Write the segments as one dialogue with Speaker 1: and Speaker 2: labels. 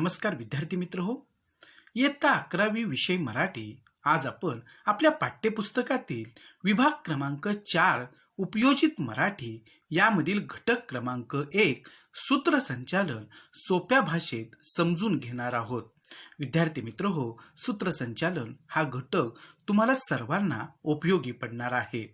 Speaker 1: नमस्कार विद्यार्थी मित्र हो. इयत्ता 11वी विषय मराठी. आज आपण आपल्या पाठ्यपुस्तकातील विभाग क्रमांक 4 उपयोजित मराठी यामधील घटक क्रमांक 1 सूत्रसंचालन सोप्या भाषेत समजून घेणार आहोत. विद्यार्थी मित्र हो, सूत्रसंचालन हा घटक तुम्हाला सर्वांना उपयोगी पडणार आहे.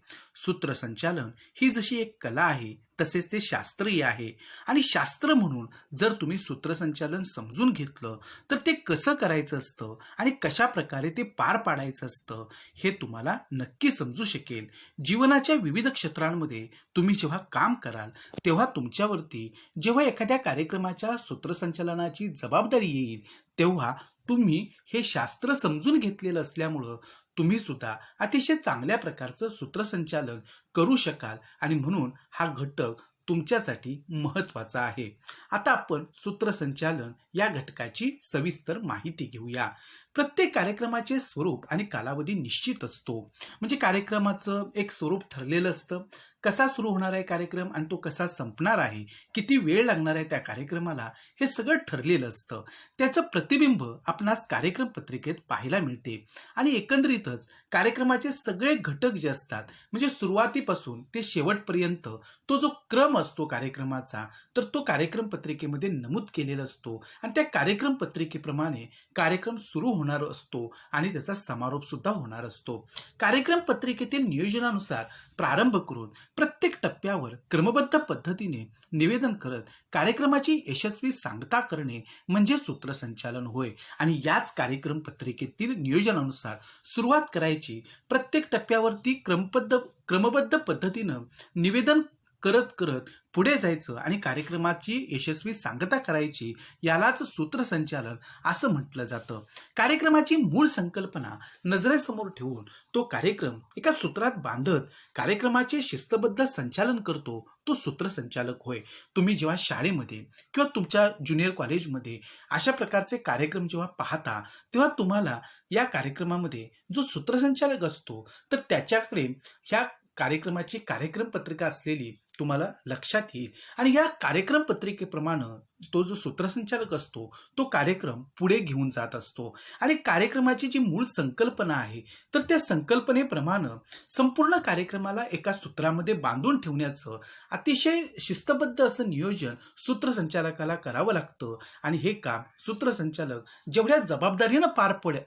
Speaker 1: सूत्रसंचालन ही जशी एक कला आहे तसेच ते शास्त्रही आहे आणि शास्त्र म्हणून जर तुम्ही सूत्रसंचालन समजून घेतलं तर ते कसं करायचं असतं आणि कशा प्रकारे ते पार पाडायचं असतं हे तुम्हाला नक्की समजू शकेल. जीवनाच्या विविध क्षेत्रांमध्ये तुम्ही जेव्हा काम कराल तेव्हा तुमच्यावरती जेव्हा एखाद्या कार्यक्रमाच्या सूत्रसंचालनाची जबाबदारी येईल तेव्हा तुम्ही हे शास्त्र समजून घेतलेलं असल्यामुळं तुम्ही सुद्धा अतिशय चांगल्या प्रकारचं सूत्रसंचालन करू शकाल आणि म्हणून हा घटक तुमच्यासाठी महत्त्वाचा आहे. आता आपण सूत्रसंचालन या घटकाची सविस्तर माहिती घेऊया. प्रत्येक कार्यक्रमाचे स्वरूप आणि कालावधी निश्चित असतो. म्हणजे कार्यक्रमाचं एक स्वरूप ठरलेलं असतं. कसा सुरू होणार आहे कार्यक्रम आणि तो कसा संपणार आहे, किती वेळ लागणार आहे त्या कार्यक्रमाला, हे सगळं ठरलेलं असतं. त्याचं प्रतिबिंब आपणास कार्यक्रम पत्रिकेत पाहायला मिळते आणि एकंदरीतच कार्यक्रमाचे सगळे घटक जे असतात म्हणजे सुरुवातीपासून ते शेवटपर्यंत तो जो क्रम असतो कार्यक्रमाचा तर तो कार्यक्रम पत्रिकेमध्ये नमूद केलेला असतो आणि त्या कार्यक्रम पत्रिकेप्रमाणे कार्यक्रम सुरू होणार असतो आणि त्याचा समारोप सुद्धा होणार असतो. कार्यक्रम पत्रिकेतील नियोजनानुसार प्रारंभ करून प्रत्येक टप्प्यावर क्रमबद्ध पद्धतीने निवेदन करत कार्यक्रमाची यशस्वी सांगता करणे म्हणजे सूत्रसंचालन होय. आणि याच कार्यक्रम पत्रिकेतील नियोजनानुसार सुरुवात करायची, प्रत्येक टप्प्यावरती क्रमबद्ध पद्धतीनं निवेदन करत करत पुढे जायचं आणि कार्यक्रमाची यशस्वी सांगता करायची, यालाच सूत्रसंचालन असं म्हटलं जातं. कार्यक्रमाची मूळ संकल्पना नजरेसमोर ठेवून तो कार्यक्रम एका सूत्रात बांधत कार्यक्रमाचे शिस्तबद्ध संचालन करतो तो सूत्रसंचालक होय. तुम्ही जेव्हा शाळेमध्ये किंवा तुमच्या ज्युनियर कॉलेजमध्ये अशा प्रकारचे कार्यक्रम जेव्हा पाहता तेव्हा तुम्हाला या कार्यक्रमामध्ये जो सूत्रसंचालक असतो तर त्याच्याकडे ह्या कार्यक्रमाची कार्यक्रम पत्रिका असलेली तुम्हाला लक्षात येईल आणि या कार्यक्रम पत्रिकेप्रमाणे तो जो सूत्रसंचालक असतो तो कार्यक्रम पुढे घेऊन जात असतो आणि कार्यक्रमाची जी मूळ संकल्पना आहे तर त्या संकल्पनेप्रमाणे संपूर्ण कार्यक्रमाला एका सूत्रामध्ये बांधून ठेवण्याचं अतिशय शिस्तबद्ध असं नियोजन सूत्रसंचालकाला करावं लागतं आणि हे काम सूत्रसंचालक जेवढ्या जबाबदारीनं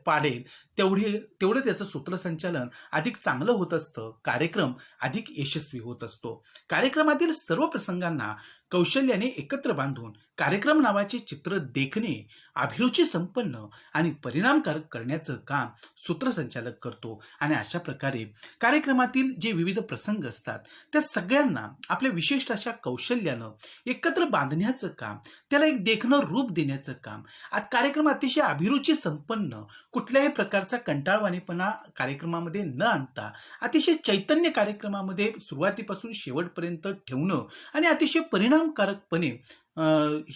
Speaker 1: पाडेल तेवढं त्याचं सूत्रसंचालन अधिक चांगलं होत असतं, कार्यक्रम अधिक यशस्वी होत असतो. कार्यक्रमातील सर्व प्रसंगांना कौशल्याने एकत्र बांधून कार्यक्रम नावाचे चित्र देखणे, अभिरुची संपन्न आणि परिणामकारक करण्याचं काम सूत्रसंचालक करतो आणि अशा प्रकारे कार्यक्रमातील जे विविध प्रसंग असतात त्या सगळ्यांना आपल्या विशिष्ट अशा कौशल्यानं एकत्र बांधण्याचं काम, त्याला एक देखणं रूप देण्याचं काम, कार्यक्रम अतिशय अभिरुची संपन्न, कुठल्याही प्रकारचा कंटाळवाणेपणा कार्यक्रमामध्ये न आणता अतिशय चैतन्य कार्यक्रमामध्ये सुरुवातीपासून शेवटपर्यंत ठेवणं आणि अतिशय परिणामकारकपणे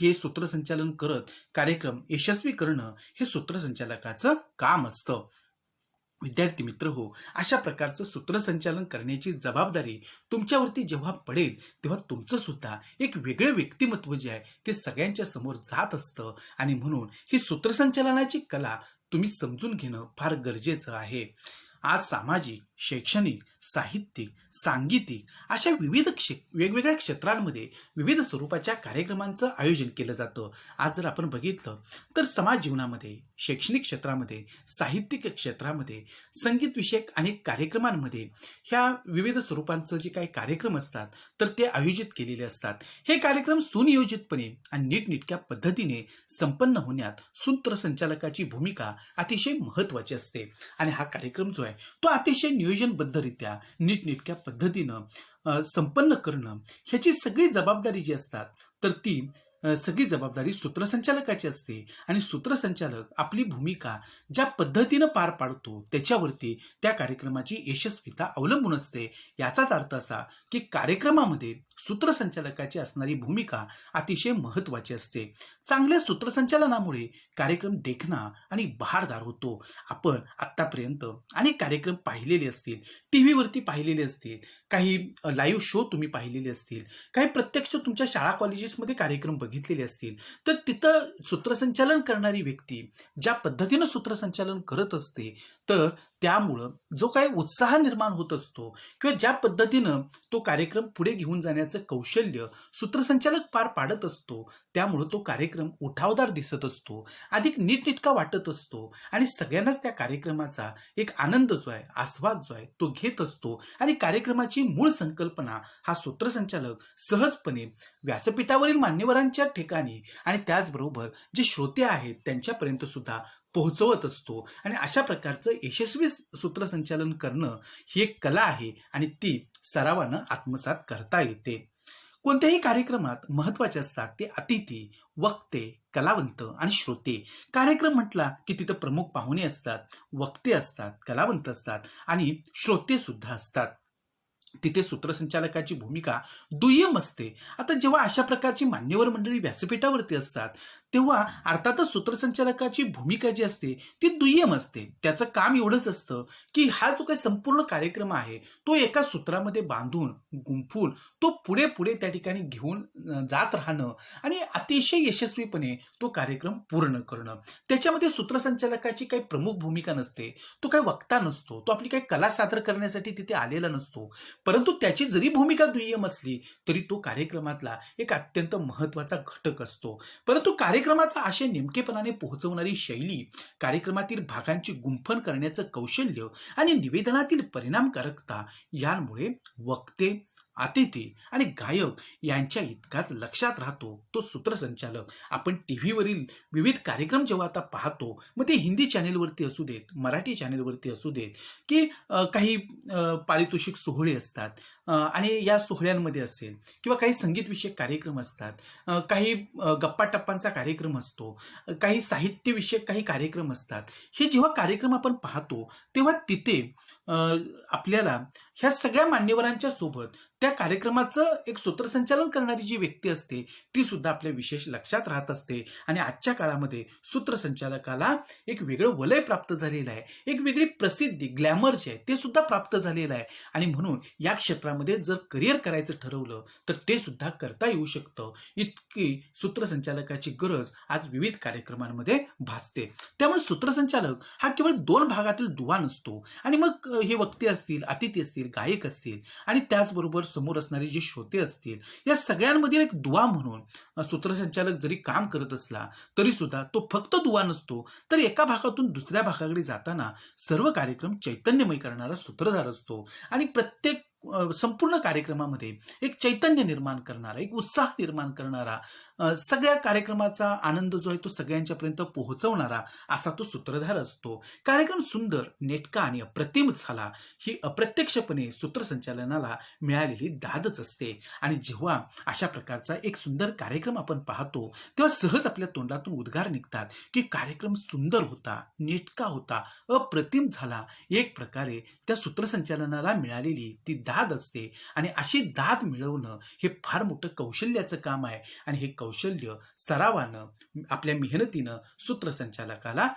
Speaker 1: हे सूत्रसंचालन करत कार्यक्रम यशस्वी करणं हे सूत्रसंचालकाचं काम असतं. विद्यार्थी मित्र हो, अशा प्रकारचं सूत्रसंचालन करण्याची जबाबदारी तुमच्यावरती जेव्हा पडेल तेव्हा तुमचं सुद्धा एक वेगळं व्यक्तिमत्व जे आहे ते सगळ्यांच्या समोर जात असतं आणि म्हणून ही सूत्रसंचालनाची कला तुम्ही समजून घेणं फार गरजेचं आहे. आज सामाजिक, शैक्षणिक, साहित्यिक, सांगीतिक अशा वेगवेगळ्या क्षेत्रांमध्ये विविध स्वरूपाच्या कार्यक्रमांचं आयोजन केलं जातं. आज जर आपण बघितलं तर समाज जीवनामध्ये, शैक्षणिक क्षेत्रामध्ये, साहित्यिक क्षेत्रामध्ये, संगीत विषयक अनेक कार्यक्रमांमध्ये ह्या विविध स्वरूपांचं जे काही कार्यक्रम असतात तर ते आयोजित केलेले असतात. हे कार्यक्रम सुनियोजितपणे आणि नीटनेटक्या पद्धतीने संपन्न होण्यात सूत्रसंचालकाची भूमिका अतिशय महत्त्वाची असते आणि हा कार्यक्रम जो आहे तो अतिशय नियोजनबद्धरित्या नीटनेटक्या पद्धतीनं संपन्न करणं ह्याची सगळी जबाबदारी जी असतात तर ती सगळी जबाबदारी सूत्रसंचालकाची असते आणि सूत्रसंचालक आपली भूमिका ज्या पद्धतीनं पार पाडतो त्याच्यावरती त्या कार्यक्रमाची यशस्वीता अवलंबून असते. याचाच अर्थ असा की कार्यक्रमामध्ये सूत्रसंचालकाची असणारी भूमिका अतिशय महत्त्वाची असते. चांगल्या सूत्रसंचालनामुळे कार्यक्रम देखणा आणि बहारदार होतो. आपण आत्तापर्यंत अनेक कार्यक्रम पाहिलेले असतील, टी व्हीवरती पाहिलेले असतील, काही लाईव्ह शो तुम्ही पाहिलेले असतील, काही प्रत्यक्ष तुमच्या शाळा कॉलेजेसमध्ये कार्यक्रम बघितलेले असतील तर तिथं सूत्रसंचालन करणारी व्यक्ती ज्या पद्धतीनं सूत्रसंचालन करत असते तर त्यामुळं जो काही उत्साह निर्माण होत असतो किंवा ज्या पद्धतीनं तो कार्यक्रम पुढे घेऊन जाण्याचं कौशल्य सूत्रसंचालक पार पाडत असतो त्यामुळं तो कार्यक्रम उठावदार दिसत असतो, अधिक नीटनेटका वाटत असतो आणि सगळ्यांनाच त्या कार्यक्रमाचा एक आनंद जो आहे, आस्वाद जो आहे तो घेत असतो आणि कार्यक्रमाची मूळ संकल्पना हा सूत्रसंचालक सहजपणे व्यासपीठावरील मान्यवरांच्या ठिकाणी आणि त्याचबरोबर जे श्रोते आहेत त्यांच्यापर्यंत सुद्धा पोहोचवत असतो आणि अशा प्रकारचं यशस्वी सूत्रसंचालन करणं ही एक कला आहे आणि ती सरावानं आत्मसात करता येते. कोणत्याही कार्यक्रमात महत्वाचे असतात ते अतिथी, वक्ते, कलावंत आणि श्रोते. कार्यक्रम म्हटला की तिथं प्रमुख पाहुणे असतात, वक्ते असतात, कलावंत असतात आणि श्रोते सुद्धा असतात. तिथे सूत्रसंचालकाची भूमिका दुय्यम असते. आता जेव्हा अशा प्रकारची मान्यवर मंडळी व्यासपीठावरती असतात तेव्हा अर्थातच सूत्रसंचालकाची भूमिका जी असते ती दुय्यम असते. त्याचं काम एवढंच असतं की हा जो काही संपूर्ण कार्यक्रम आहे तो एका सूत्रामध्ये बांधून गुंफून तो पुढे पुढे त्या ठिकाणी घेऊन जात राहणं आणि अतिशय यशस्वीपणे तो कार्यक्रम पूर्ण करणं. त्याच्यामध्ये सूत्रसंचालकाची काही प्रमुख भूमिका नसते, तो काही वक्ता नसतो, तो आपली काही कला सादर करण्यासाठी तिथे आलेला नसतो. परंतु त्याची जरी भूमिका दुय्यम असली तरी तो कार्यक्रमातला एक अत्यंत महत्वाचा घटक असतो. परंतु कार्यक्रमाचा आशय नेमकेपणाने पोहोचवणारी शैली, कार्यक्रमातील भागांची गुंफण करण्याचं कौशल्य आणि निवेदनातील परिणामकारकता यामुळे वक्ते, अतिथी आणि गायक यांच्या इतकाच लक्षात राहतो तो सूत्रसंचालक. आपण टीव्हीवरील विविध कार्यक्रम जेव्हा आता पाहतो मग ते हिंदी चॅनेलवरती असू देत, मराठी चॅनेलवरती असू देत की काही पारितोषिक सोहळे असतात आणि या सोहळ्यांमध्ये असेल किंवा काही संगीतविषयक कार्यक्रम असतात, काही गप्पा टप्पांचा कार्यक्रम असतो, काही साहित्यविषयक काही कार्यक्रम असतात. हे जेव्हा कार्यक्रम आपण पाहतो तेव्हा तिथे आपल्याला ह्या सगळ्या मान्यवरांच्या सोबत त्या कार्यक्रमाचं एक सूत्रसंचालन करणारी जी व्यक्ती असते ती सुद्धा आपल्या विशेष लक्षात राहत असते आणि आजच्या काळामध्ये सूत्रसंचालकाला एक वेगळं वलय प्राप्त झालेलं आहे, एक वेगळी प्रसिद्धी, ग्लॅमर जे आहे ते सुद्धा प्राप्त झालेलं आहे आणि म्हणून या क्षेत्रामध्ये जर करिअर करायचं ठरवलं तर ते सुद्धा करता येऊ शकतं. इतकी सूत्रसंचालकाची गरज आज विविध कार्यक्रमांमध्ये भासते. त्यामुळे सूत्रसंचालक हा केवळ 2 भागातील दुवा नसतो आणि मग हे वक्ते असतील, अतिथी असतील, गायक असतील आणि त्याचबरोबर समोर असणारे जे श्रोते असतील या सगळ्यांमधील एक दुवा म्हणून सूत्रसंचालक जरी काम करत असला तरी सुद्धा तो फक्त दुवा नसतो तर एका भागातून दुसऱ्या भागाकडे जाताना सर्व कार्यक्रम चैतन्यमय करणारा सूत्रधार असतो आणि प्रत्येक संपूर्ण कार्यक्रमामध्ये एक चैतन्य निर्माण करणारा, एक उत्साह निर्माण करणारा, सगळ्या कार्यक्रमाचा आनंद जो आहे तो सगळ्यांच्यापर्यंत पोहोचवणारा असा तो सूत्रधार असतो. कार्यक्रम सुंदर, नेटका आणि अप्रतिम झाला ही अप्रत्यक्षपणे सूत्रसंचालनाला मिळालेली दादच असते आणि जेव्हा अशा प्रकारचा एक सुंदर कार्यक्रम आपण पाहतो तेव्हा सहज आपल्या तोंडातून उद्गार निघतात की कार्यक्रम सुंदर होता, नेटका होता, अप्रतिम झाला. एक प्रकारे त्या सूत्रसंचालनाला मिळालेली ती दाद असते आणि अशी दाद मिळवणं हे फार मोठं कौशल्याचं काम आहे आणि हे कौशल्य सरावानं, आपल्या मेहनतीनं सूत्रसंचालकाला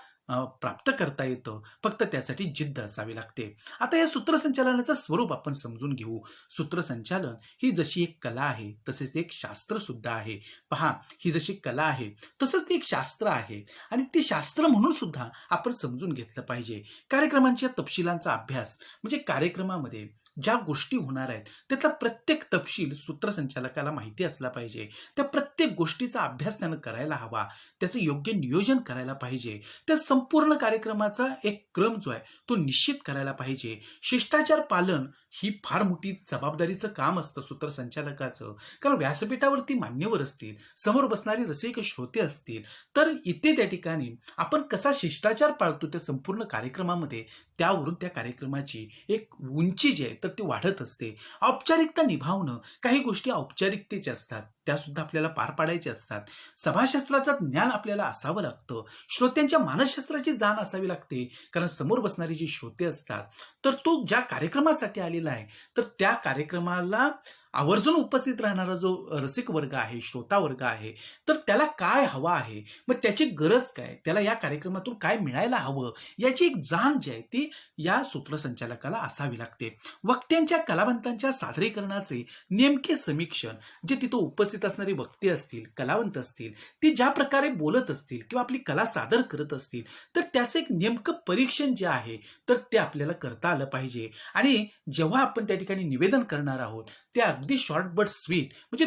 Speaker 1: प्राप्त करता येतं. फक्त त्यासाठी जिद्द असावी लागते. आता या सूत्रसंचालनाचं स्वरूप आपण समजून घेऊ. सूत्रसंचालन ही जशी एक कला आहे तसेच ते एक शास्त्र सुद्धा आहे. पहा, ही जशी कला आहे तसंच ते एक शास्त्र आहे आणि ते शास्त्र म्हणून सुद्धा आपण समजून घेतलं पाहिजे. कार्यक्रमांच्या तपशिलांचा अभ्यास म्हणजे कार्यक्रमामध्ये ज्या गोष्टी होणार आहेत त्यातला प्रत्येक तपशील सूत्रसंचालकाला माहिती असला पाहिजे. त्या प्रत्येक गोष्टीचा अभ्यास त्यानं करायला हवा, त्याचं योग्य नियोजन करायला पाहिजे. त्या संपूर्ण कार्यक्रमाचा एक क्रम जो आहे तो निश्चित करायला पाहिजे. शिष्टाचार पालन ही फार मोठी जबाबदारीचं काम असतं सूत्रसंचालकाचं. कारण व्यासपीठावरती मान्यवर असतील, समोर बसणारे रसिक श्रोते असतील तर इथे त्या ठिकाणी आपण कसा शिष्टाचार पाळतो त्या संपूर्ण कार्यक्रमामध्ये त्यावरून त्या कार्यक्रमाची एक उंची जी आहे तर ती वाढत असते. औपचारिकता निभावणं, काही गोष्टी औपचारिकतेच्या असतात त्या सुद्धा आपल्याला पार पाडायच्या असतात. सभाशास्त्राचं ज्ञान आपल्याला असावं लागतं. श्रोत्यांच्या मानसशास्त्राची जाण असावी लागते. कारण समोर बसणारे जे श्रोते असतात तर तो ज्या कार्यक्रमासाठी आलेला आहे तर त्या कार्यक्रमाला आवर्जून उपस्थित राहणारा जो रसिक वर्ग आहे, श्रोता वर्ग आहे, तर त्याला काय हवं आहे, मग त्याची गरज काय, त्याला या कार्यक्रमातून काय मिळायला हवं, याची एक जाण जी आहे ती या सूत्रसंचालकाला असावी लागते. वक्त्यांच्या, कलावंतांच्या सादरीकरणाचे नेमके समीक्षण, जे तिथं उपस्थित असणारी वक्ते असतील, कलावंत असतील, ती ज्या प्रकारे बोलत असतील किंवा आपली कला सादर करत असतील, तर त्याचं एक नेमकं परीक्षण जे आहे तर ते आपल्याला करता आलं पाहिजे. आणि जेव्हा आपण त्या ठिकाणी निवेदन करणार आहोत, ते अगदी शॉर्ट बट स्वीट, म्हणजे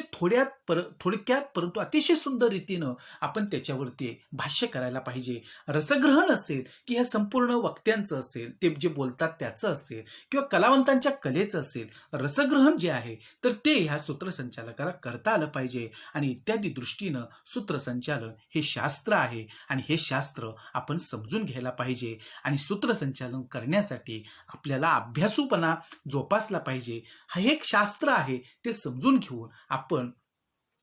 Speaker 1: थोडक्यात परंतु अतिशय सुंदर रीतीनं आपण त्याच्यावरती भाष्य करायला पाहिजे. रसग्रहण असेल की हे संपूर्ण वक्त्यांचं असेल, ते जे बोलतात त्याचं असेल, किंवा कलावंतांच्या कलेचं असेल, रसग्रहण जे आहे तर ते ह्या सूत्रसंचालकाला करता आलं पाहिजे. आणि इत्यादी दृष्टीनं सूत्रसंचालन हे शास्त्र आहे आणि हे शास्त्र आपण समजून घ्यायला पाहिजे. आणि सूत्रसंचालन करण्यासाठी आपल्याला अभ्यासूपणा जोपासला पाहिजे. हा एक शास्त्र आहे, ते समजून घेऊन आपण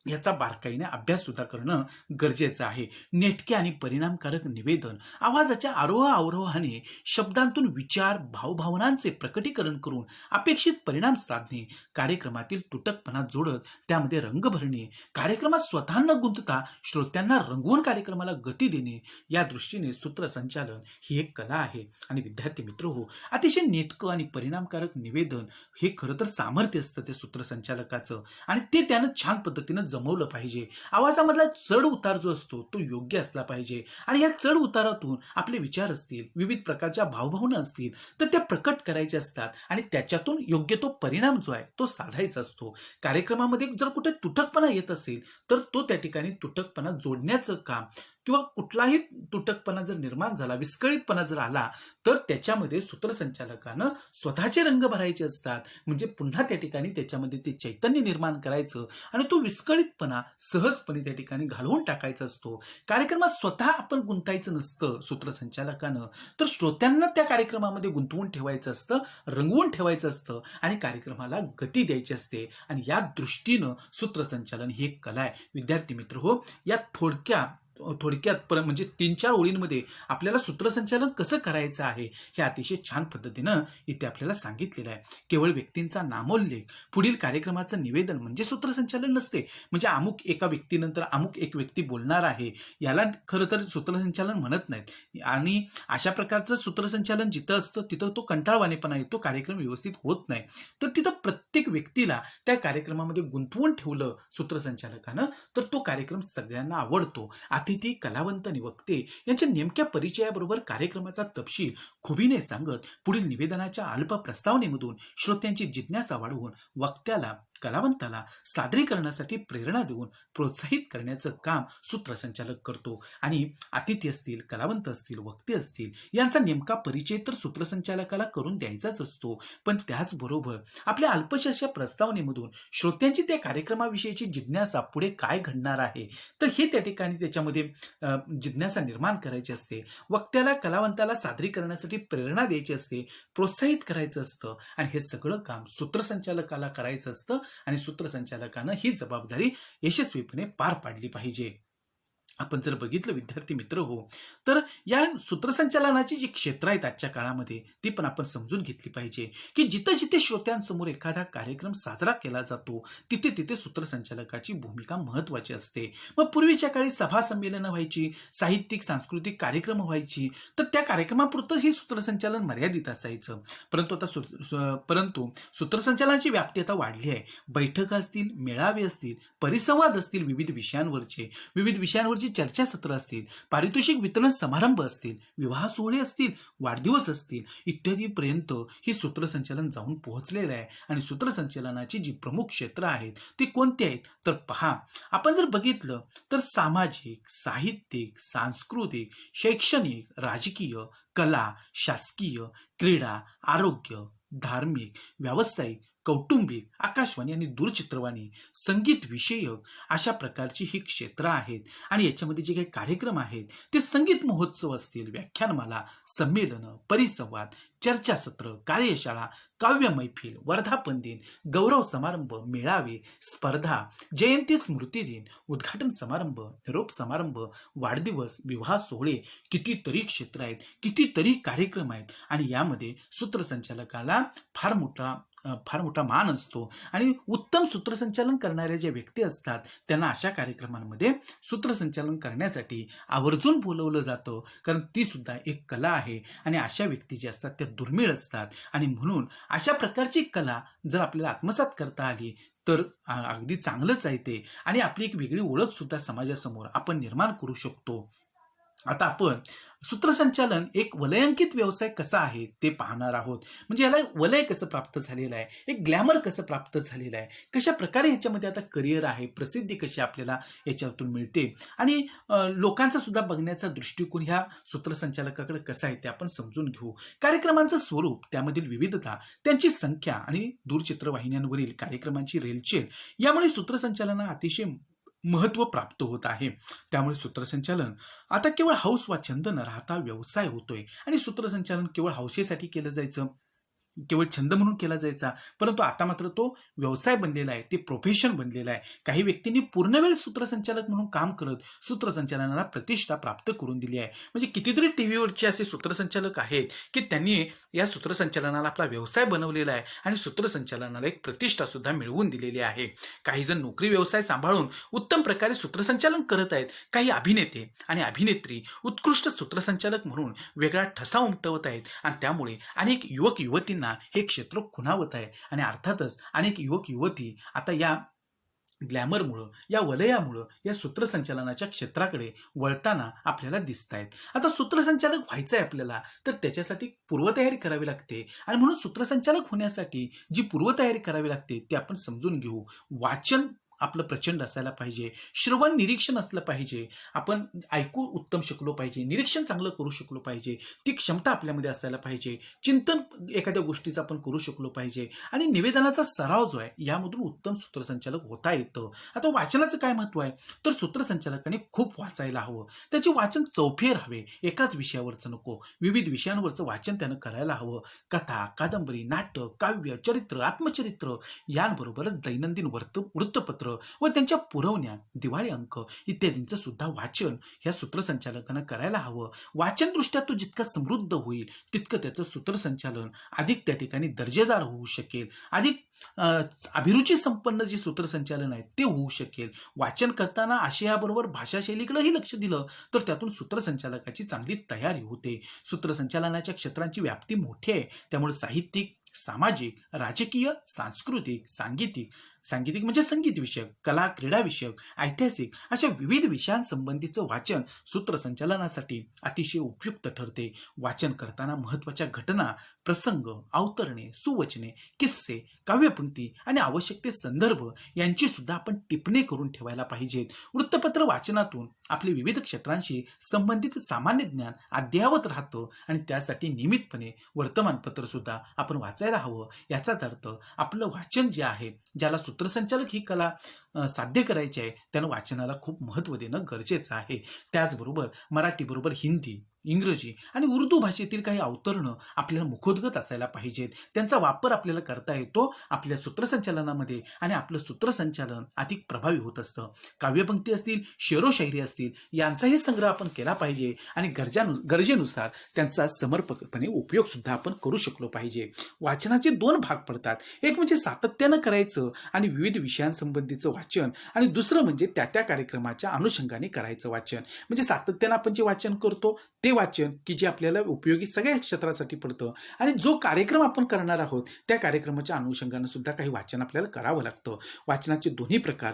Speaker 1: याचा बारकाईने अभ्यास सुद्धा करणं गरजेचं आहे. नेटके आणि परिणामकारक निवेदन, आवाजाच्या आरोह अवरोहाने शब्दांतून विचार, भावभावनांचे प्रकटीकरण करून अपेक्षित परिणाम साधणे, कार्यक्रमातील तुटकपणा जोडत त्यामध्ये रंग भरणे, कार्यक्रमात स्वतः न गुंतता श्रोत्यांना रंगवून कार्यक्रमाला गती देणे, या दृष्टीने सूत्रसंचालन ही एक कला आहे. आणि विद्यार्थी मित्र हो, अतिशय नेटकं आणि परिणामकारक निवेदन हे खरं तर सामर्थ्य असतं ते सूत्रसंचालकाचं, आणि ते त्यानं छान पद्धतीनं जमवलं पाहिजे. आवाजामधला चढ उतार जो असतो तो योग्य असला पाहिजे. आणि या चढ उतारातून आपले विचार असतील, विविध प्रकारच्या भावभावना असतील, तर त्या प्रकट करायच्या असतात आणि त्याच्यातून योग्य तो परिणाम जो आहे तो साधायचा असतो. कार्यक्रमामध्ये जर कुठे तुटकपणा येत असेल तर तो त्या ठिकाणी तुटकपणा जोडण्याचं काम, किंवा कुठलाही तुटकपणा जर निर्माण झाला, विस्कळीतपणा जर आला, तर त्याच्यामध्ये सूत्रसंचालकानं स्वतःचे रंग भरायचे असतात. म्हणजे पुन्हा त्या ठिकाणी त्याच्यामध्ये ते चैतन्य निर्माण करायचं आणि तो विस्कळीतपणा सहजपणे त्या ठिकाणी घालवून टाकायचा असतो. कार्यक्रमात स्वतः आपण गुंतायचं नसतं सूत्रसंचालकानं, तर श्रोत्यांना त्या कार्यक्रमामध्ये गुंतवून ठेवायचं असतं, रंगवून ठेवायचं असतं आणि कार्यक्रमाला गती द्यायची असते. आणि या दृष्टीनं सूत्रसंचालन ही एक कला आहे. विद्यार्थी मित्र हो, या थोडक्यात म्हणजे 3-4 ओळींमध्ये आपल्याला सूत्रसंचालन कसं करायचं आहे हे अतिशय छान पद्धतीनं इथे आपल्याला सांगितलेलं आहे. केवळ व्यक्तींचा नामोल्लेख, पुढील कार्यक्रमाचं निवेदन म्हणजे सूत्रसंचालन नसते. म्हणजे अमुक एका व्यक्तीनंतर अमुक एक व्यक्ती बोलणार आहे, याला खरं तर सूत्रसंचालन म्हणत नाहीत. आणि अशा प्रकारचं सूत्रसंचालन जिथं असतं तिथं तो कंटाळवाणेपणा येतो, कार्यक्रम व्यवस्थित होत नाही. तर तिथं प्रत्येक व्यक्तीला त्या कार्यक्रमामध्ये गुंतवून ठेवलं सूत्रसंचालकानं, तर तो कार्यक्रम सगळ्यांना आवडतो. अतिथी, कलावंत आणि वक्ते यांच्या नेमक्या परिचयाबरोबर कार्यक्रमाचा तपशील खुबीने सांगत पुढील निवेदनाच्या अल्प प्रस्तावनेमधून श्रोत्यांची जिज्ञासा वाढवून वक्त्याला, कलावंताला सादरीकरणासाठी प्रेरणा देऊन प्रोत्साहित करण्याचं काम सूत्रसंचालक करतो. आणि अतिथी असतील, कलावंत असतील, वक्ते असतील, यांचा नेमका परिचय तर सूत्रसंचालकाला करून द्यायचाच असतो. पण त्याचबरोबर आपल्या अल्पशा प्रस्तावनेमधून श्रोत्यांची त्या कार्यक्रमाविषयीची जिज्ञासा, पुढे काय घडणार आहे, तर हे त्या ठिकाणी त्याच्यामध्ये जिज्ञासा निर्माण करायची असते. वक्त्याला, कलावंताला सादरीकरणासाठी प्रेरणा द्यायची असते, प्रोत्साहित करायचं असतं. आणि हे सगळं काम सूत्रसंचालकाला करायचं असतं आणि सूत्रसंचालकानं ही जबाबदारी यशस्वीपणे पार पाडली पाहिजे. आपण जर बघितलं विद्यार्थी मित्र हो, तर या सूत्रसंचालनाची जी क्षेत्र आहेत आजच्या काळामध्ये ती पण आपण समजून घेतली पाहिजे. की जिथे जिथे श्रोत्यांसमोर एखादा कार्यक्रम साजरा केला जातो तिथे तिथे सूत्रसंचालकाची भूमिका महत्वाची असते. मग पूर्वीच्या काळी सभा संमेलनं व्हायची, साहित्यिक सांस्कृतिक कार्यक्रम व्हायची, तर त्या कार्यक्रमापुरतं हे सूत्रसंचालन मर्यादित असायचं. परंतु सूत्रसंचालनाची व्याप्ती आता वाढली आहे. बैठका असतील, मेळावे असतील, परिसंवाद असतील, विविध विषयांवरची चर्चासत्र असतील, पारितोषिक वितरण समारंभ असतील, विवाह सोहळे असतील, वाढदिवस असतील, इत्यादी पर्यंत ही सूत्रसंचालन जाऊन पोहोचलेलं आहे. आणि सूत्रसंचालनाची जी प्रमुख क्षेत्र आहेत ती कोणती आहेत तर पहा, आपण जर बघितलं तर सामाजिक, साहित्यिक, सांस्कृतिक, शैक्षणिक, राजकीय, कला, शासकीय, क्रीडा, आरोग्य, धार्मिक, व्यावसायिक, कौटुंबिक, आकाशवाणी आणि दूरचित्रवाणी, संगीत विषयक अशा प्रकारची ही क्षेत्र आहेत. आणि याच्यामध्ये जे काही कार्यक्रम आहेत ते संगीत महोत्सव असतील, व्याख्यानमाला, संमेलनं, परिसंवाद, चर्चासत्र, कार्यशाळा, काव्य मैफिल, वर्धापन दिन, गौरव समारंभ, मेळावे, स्पर्धा, जयंती स्मृती दिन, उद्घाटन समारंभ, निरोप समारंभ, वाढदिवस, विवाह सोहळे, कितीतरी क्षेत्र आहेत, कितीतरी कार्यक्रम आहेत. आणि यामध्ये सूत्रसंचालकाला फार मोठा फार मोठा मान असतो आणि उत्तम सूत्रसंचालन करणाऱ्या ज्या व्यक्ती असतात त्यांना अशा कार्यक्रमांमध्ये सूत्रसंचालन करण्यासाठी आवर्जून बोलवलं जातं, कारण ती सुद्धा एक कला आहे आणि अशा व्यक्ती ज्या असतात त्या दुर्मिळ असतात. आणि म्हणून अशा प्रकारची कला जर आपल्याला आत्मसात करता आली तर अगदी चांगलंच आहे ते, आणि आपली एक वेगळी ओळख सुद्धा समाजासमोर आपण निर्माण करू शकतो. आता आपण सूत्रसंचालन एक वलयांकित व्यवसाय कसा आहे ते पाहणार आहोत. म्हणजे याला वलय कसं प्राप्त झालेलं आहे, एक ग्लॅमर कसं प्राप्त झालेलं आहे, कशा प्रकारे ह्याच्यामध्ये आता करिअर आहे, प्रसिद्धी कशी आपल्याला याच्यातून मिळते, आणि लोकांचा सुद्धा बघण्याचा दृष्टिकोन ह्या सूत्रसंचालकाकडे कसा आहे ते आपण समजून घेऊ. कार्यक्रमांचं स्वरूप, त्यामधील विविधता, त्यांची संख्या आणि दूरचित्रवाहिन्यांवरील कार्यक्रमांची रेलचेल यामुळे सूत्रसंचालनाला अतिशय महत्त्व प्राप्त होत आहे. त्यामुळे सूत्रसंचालन आता केवळ हौस वा छंद न राहता व्यवसाय होतोय. आणि सूत्रसंचालन केवळ हौसेसाठी केलं जायचं, केवळ छंद म्हणून केला जायचा, परंतु आता मात्र तो व्यवसाय बनलेला आहे, ते प्रोफेशन बनलेलं आहे. काही व्यक्तींनी पूर्णवेळ सूत्रसंचालक म्हणून काम करत सूत्रसंचालनाला प्रतिष्ठा प्राप्त करून दिली आहे. म्हणजे कितीतरी टीव्हीवरचे असे सूत्रसंचालक आहेत की त्यांनी या सूत्रसंचालनाला आपला व्यवसाय बनवलेला आहे आणि सूत्रसंचालनाला एक प्रतिष्ठा सुद्धा मिळवून दिलेली आहे. काही जण नोकरी व्यवसाय सांभाळून उत्तम प्रकारे सूत्रसंचालन करत आहेत. काही अभिनेते आणि अभिनेत्री उत्कृष्ट सूत्रसंचालक म्हणून वेगळा ठसा उमटवत आहेत, आणि त्यामुळे अनेक युवक युवतींना हे क्षेत्र खुणावत आहे. आणि अर्थातच अनेक युवक युवती आता या ग्लॅमरमुळं, या वलयामुळं या सूत्रसंचालनाच्या क्षेत्राकडे वळताना आपल्याला दिसत आहेत. आता सूत्रसंचालक व्हायचं आहे आपल्याला, तर त्याच्यासाठी पूर्वतयारी करावी लागते, आणि म्हणून सूत्रसंचालक होण्यासाठी जी पूर्वतयारी करावी लागते ते आपण समजून घेऊ. वाचन आपलं प्रचंड असायला पाहिजे, श्रवण निरीक्षण असलं पाहिजे, आपण ऐकू उत्तम शिकलो पाहिजे, निरीक्षण चांगलं करू शकलो पाहिजे, ती क्षमता आपल्यामध्ये असायला पाहिजे, चिंतन एखाद्या गोष्टीचं आपण करू शकलो पाहिजे, आणि निवेदनाचा सराव जो आहे यामधून उत्तम सूत्रसंचालक होता येतं. आता वाचनाचं काय महत्त्व आहे, तर सूत्रसंचालकाने खूप वाचायला हवं. त्याचे वाचन चौफेर हवे, एकाच विषयावरचं नको, विविध विषयांवरचं वाचन त्यानं करायला हवं. कथा, कादंबरी, नाटक, काव्य, चरित्र, आत्मचरित्र यांबरोबरच दैनंदिन वृत्तपत्र व त्यांच्या पुरवण्या, दिवाळी अंक इत्यादींचं सुद्धा वाचन ह्या सूत्रसंचालकांना करायला हवं. वाचनदृष्ट्या तो जितका समृद्ध होईल तितकं त्याचं सूत्रसंचालन अधिक त्या ठिकाणी दर्जेदार होऊ शकेल, अधिक अभिरुची संपन्न जे सूत्रसंचालन आहे ते होऊ शकेल. वाचन करताना आशयाबरोबर भाषाशैलीकडेही लक्ष दिलं तर त्यातून सूत्रसंचालकाची चांगली तयारी होते. सूत्रसंचालनाच्या क्षेत्रांची व्याप्ती मोठी आहे, त्यामुळे साहित्यिक, सामाजिक, राजकीय, सांगीतिक म्हणजे संगीत विषयक, कला, क्रीडा विषयक, ऐतिहासिक अशा विविध विषयांसंबंधीचं वाचन सूत्रसंचालनासाठी अतिशय उपयुक्त ठरते. वाचन करताना महत्त्वाच्या घटना, प्रसंग, अवतरणे, सुवचने, किस्से, काव्यपंक्ती आणि आवश्यक ते संदर्भ यांची सुद्धा आपण टिपणे करून ठेवायला पाहिजेत. वृत्तपत्र वाचनातून आपले विविध क्षेत्रांशी संबंधित सामान्य ज्ञान अद्ययावत राहतं, आणि त्यासाठी नियमितपणे वर्तमानपत्र सुद्धा आपण वाचायला हवं. याचाच अर्थ आपलं वाचन जे आहे, ज्याला सूत्रसंचालक ही कला साध्य करायची आहे, त्यानं वाचनाला खूप महत्त्व देणं गरजेचं आहे. त्याचबरोबर मराठीबरोबर हिंदी, इंग्रजी आणि उर्दू भाषेतील काही अवतरणं आपल्याला मुखोद्गत असायला पाहिजेत. त्यांचा वापर आपल्याला करता येतो आपल्या सूत्रसंचालनामध्ये, आणि आपलं सूत्रसंचालन अधिक प्रभावी होत असतं. काव्यपंक्ती असतील, शेरोशायरी असतील यांचाही संग्रह आपण केला पाहिजे, आणि गरजेनुसार त्यांचा समर्पकपणे उपयोग सुद्धा आपण करू शकलो पाहिजे. वाचनाचे दोन भाग पडतात, एक म्हणजे सातत्यानं करायचं आणि विविध विषयांसंबंधीचं वाचन, आणि दुसरं म्हणजे त्या कार्यक्रमाच्या अनुषंगाने करायचं वाचन. म्हणजे सातत्यानं आपण जे वाचन करतो ते वाचन की जे आपल्याला उपयोगी सगळ्या क्षेत्रासाठी पडतं, आणि जो कार्यक्रम आपण करणार आहोत त्या कार्यक्रमाच्या अनुषंगानं सुद्धा काही वाचन आपल्याला करावं लागतं. वाचनाचे दोन्ही प्रकार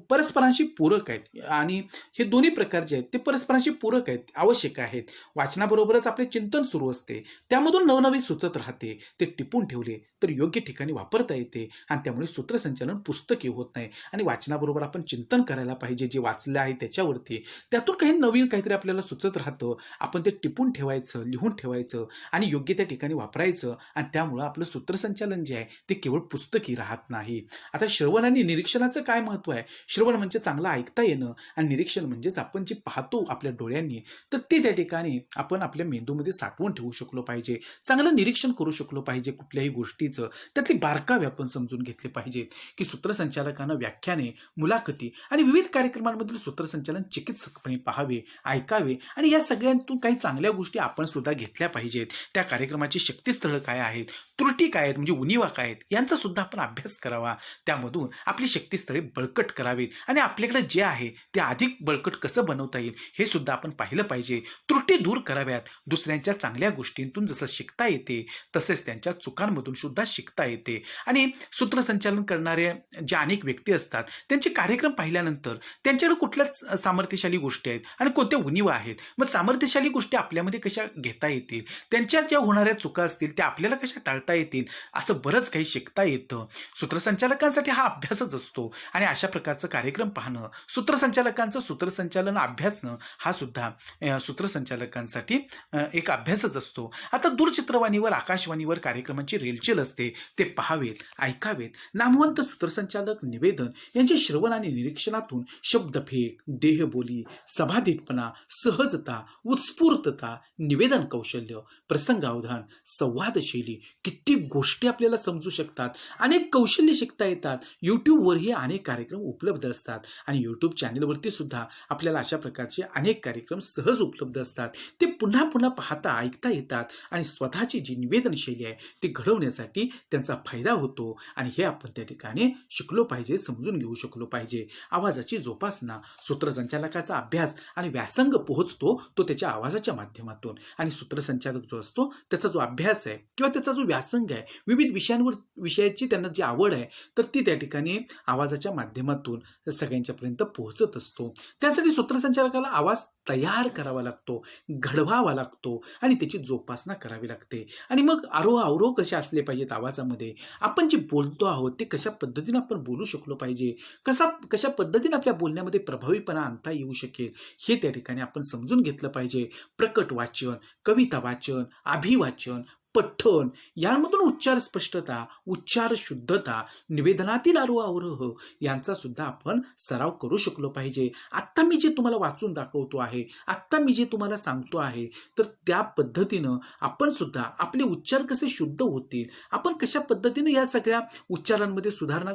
Speaker 1: परस्परांशी पूरक आहेत, आणि हे दोन्ही प्रकार जे आहेत ते परस्परांशी पूरक आहेत, आवश्यक आहेत. वाचनाबरोबरच आपले चिंतन सुरू असते, त्यामधून नवनवे सुचत राहते, ते टिपून ठेवले तर योग्य ठिकाणी वापरता येते, आणि त्यामुळे सूत्रसंचालन पुस्तकी होत नाही. आणि वाचनाबरोबर आपण चिंतन करायला पाहिजे, जे वाचलं आहे त्याच्यावरती, त्यातून काही नवीन काहीतरी आपल्याला सुचत राहतं, आपण ते टिपून ठेवायचं, लिहून ठेवायचं आणि योग्य त्या ठिकाणी वापरायचं, आणि त्यामुळं आपलं सूत्रसंचालन जे आहे ते केवळ पुस्तकी राहत नाही. आता श्रवण आणि निरीक्षणाचं काय महत्त्व आहे, श्रवण म्हणजे चांगलं ऐकता येणं आणि निरीक्षण म्हणजेच आपण जे पाहतो आपल्या डोळ्यांनी तर ते त्या ठिकाणी आपण आपल्या मेंदूमध्ये साठवून ठेवू शकलो पाहिजे. चांगलं निरीक्षण करू शकलो पाहिजे कुठल्याही गोष्टीचं, त्यातली बारकावे आपण समजून घेतले पाहिजेत की सूत्रसंचालकांना व्याख्याने, मुलाखती आणि विविध कार्यक्रमांमधील सूत्रसंचालन चिकित्सकपणे पाहावे, ऐकावे आणि या सगळ्यांतून काही चांगल्या गोष्टी आपण सुद्धा घेतल्या पाहिजेत. त्या कार्यक्रमाची शक्तीस्थळं काय आहेत, त्रुटी काय आहेत म्हणजे उणिवा काय आहेत यांचा सुद्धा आपण अभ्यास करावा. त्यामधून आपली शक्तीस्थळे बळकट करावीत आणि आपल्याकडे जे आहे ते अधिक बळकट कसं बनवता येईल हे सुद्धा आपण पाहिलं पाहिजे. त्रुटी दूर कराव्यात. दुसऱ्यांच्या चांगल्या गोष्टींतून जसं शिकता येते तसेच त्यांच्या चुकांमधून सुद्धा शिकता येते. आणि सूत्रसंचालन करणारे जे अनेक व्यक्ती असतात त्यांचे कार्यक्रम पाहिल्यानंतर त्यांच्याकडे कुठल्याच सामर्थ्यशाली गोष्टी आहेत आणि कोणत्या उणिवा आहेत, मग सामर्थ्यशाली गोष्टी आपल्यामध्ये कशा घेता येतील, त्यांच्या ज्या होणाऱ्या चुका असतील त्या आपल्याला कशा टाळता येतील, असं बरंच काही शिकता येतं. सूत्रसंचालकांसाठी हा अभ्यासच असतो आणि अशा प्रकारचं कार्यक्रम पाहणं, सूत्रसंचालकांचं सूत्रसंचालन अभ्यासणं हा सुद्धा सूत्रसंचालकांसाठी एक अभ्यासच असतो. आता दूरचित्रवाणीवर, आकाशवाणीवर कार्यक्रमांची रेलचेल असते, ते पाहावेत, ऐकावेत. नामवंत सूत्रसंचालक निवेदन यांचे श्रवण आणि निरीक्षणातून शब्दफेक, देहबोली, सभाधितपणा, सहजता, उत्स्फूर्तता, निवेदन कौशल्य, प्रसंगावधान, संवादशैली किती गोष्टी आपल्याला समजू शकतात. अनेक कौशल्य शिकता येतात. यूट्यूबवरही अनेक कार्यक्रम उपलब्ध असतात आणि यूट्यूब चॅनेलवरती सुद्धा आपल्याला अशा प्रकारचे अनेक कार्यक्रम सहज उपलब्ध असतात. ते पुन्हा पुन्हा पाहता, ऐकता येतात आणि स्वतःची जी निवेदन शैली आहे ती घडवण्यासाठी त्यांचा फायदा होतो आणि हे आपण त्या ठिकाणी शिकलो पाहिजे, समजून घेऊ शकलो पाहिजे. आवाजाची जोपासना, सूत्रसंचालकाचा अभ्यास आणि व्यासंग पोहोचतो तो त्याच्या आवाजाच्या माध्यमातून आणि सूत्रसंचालक जो असतो त्याचा जो अभ्यास आहे किंवा त्याचा जो व्यासंग आहे, विविध विषयाची त्यांना जी आवड आहे तर ती त्या ठिकाणी आवाजाच्या माध्यमातून सगळ्यांच्यापर्यंत पोहोचत असतो. त्यासाठी सूत्रसंचालकाला आवाज तयार करावा लागतो, घडवावा लागतो आणि त्याची जोपासना करावी लागते. आणि मग आरोह अवरोह कसे असले पाहिजेत आवाजामध्ये, आपण जे बोलतो आहोत ते कशा पद्धतीने आपण बोलू शकलो पाहिजे, कशा पद्धतीने आपल्या बोलण्यामध्ये प्रभावीपणा आणता येऊ शकेल हे त्या ठिकाणी आपण समजून घेतलं पाहिजे. प्रकट वाचन, कविता वाचन, अभिवाचन, पठण यांमधून उच्चार स्पष्टता, उच्चार शुद्धता, निवेदनातील आरोह अवरोह यांचा सुद्धा आपण सराव करू शकलो पाहिजे. आत्ता मी जे तुम्हाला वाचून दाखवतो आहे, आत्ता मी जे तुम्हाला सांगतो आहे तर त्या पद्धतीनं आपण सुद्धा आपले उच्चार कसे शुद्ध होतील, आपण कशा पद्धतीने या सगळ्या उच्चारांमध्ये सुधारणा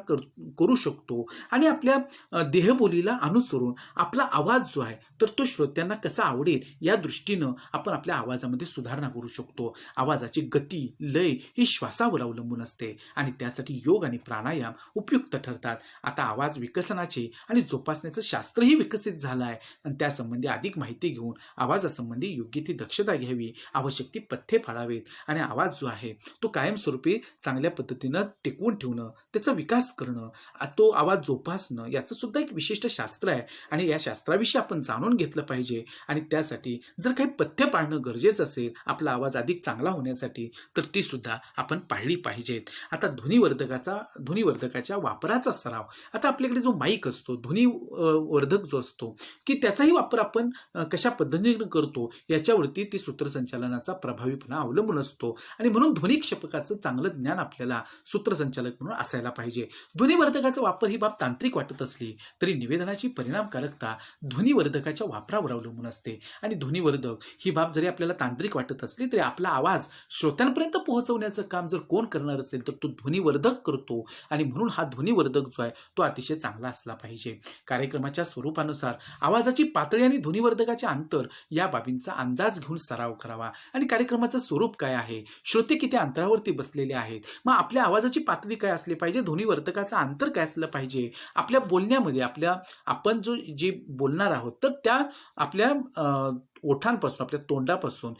Speaker 1: करू शकतो आणि आपल्या देहबोलीला अनुसरून आपला आवाज जो आहे तर तो श्रोत्यांना कसा आवडेल या दृष्टीनं आपण आपल्या आवाजामध्ये सुधारणा करू शकतो. आवाजाची गती, लय ही श्वासावर अवलंबून असते आणि त्यासाठी योग आणि प्राणायाम उपयुक्त ठरतात. आता आवाज विकसनाचे आणि जोपासण्याचं शास्त्रही विकसित झालं आहे आणि त्यासंबंधी अधिक माहिती घेऊन आवाजासंबंधी योग्य ती दक्षता घ्यावी, आवश्यक ती पथ्ये पाळावेत आणि आवाज जो आहे तो कायमस्वरूपी चांगल्या पद्धतीनं टिकवून ठेवणं, त्याचा विकास करणं, तो आवाज जोपासणं याचं सुद्धा एक विशिष्ट शास्त्र आहे आणि या शास्त्राविषयी आपण जाणून घेतलं पाहिजे. आणि त्यासाठी जर काही पथ्य पाळणं गरजेचं असेल आपला आवाज अधिक चांगला होण्यासाठी तर ती सुद्धा आपण पाळली पाहिजेत. आता ध्वनिवर्धकाच्या वापराचा सराव, आता आपल्याकडे जो माईक असतो, ध्वनिवर्धक जो असतो की त्याचाही वापर आपण कशा पद्धतीने करतो याच्यावरती ती सूत्रसंचालनाचा प्रभावीपणा अवलंबून असतो आणि म्हणून ध्वनिक्षेपकाचं चांगलं ज्ञान आपल्याला सूत्रसंचालक म्हणून असायला पाहिजे. ध्वनिवर्धकाचा वापर ही बाब तांत्रिक वाटत असली तरी निवेदनाची परिणामकारकता ध्वनिवर्धकाच्या वापरावर अवलंबून असते आणि ध्वनिवर्धक ही बाब जरी आपल्याला तांत्रिक वाटत असली तरी आपला आवाज श्रोत्यांपर्यंत पोहोचवण्याचं काम जर कोण करणार असेल तर तो ध्वनिवर्धक करतो आणि म्हणून हा ध्वनिवर्धक जो आहे तो अतिशय चांगला असला पाहिजे. कार्यक्रमाच्या स्वरूपानुसार आवाजाची पातळी आणि ध्वनिवर्धकाचे अंतर या बाबींचा अंदाज घेऊन सराव करावा आणि कार्यक्रमाचं स्वरूप काय आहे, श्रोते किती अंतरावरती बसलेले आहेत, मग आपल्या आवाजाची पातळी काय असली पाहिजे, ध्वनिवर्धकाचं अंतर काय असलं पाहिजे, आपल्या बोलण्यामध्ये आपण जे बोलणार आहोत तर त्या आपल्या ओठांपासून, आपल्या तोंडापासून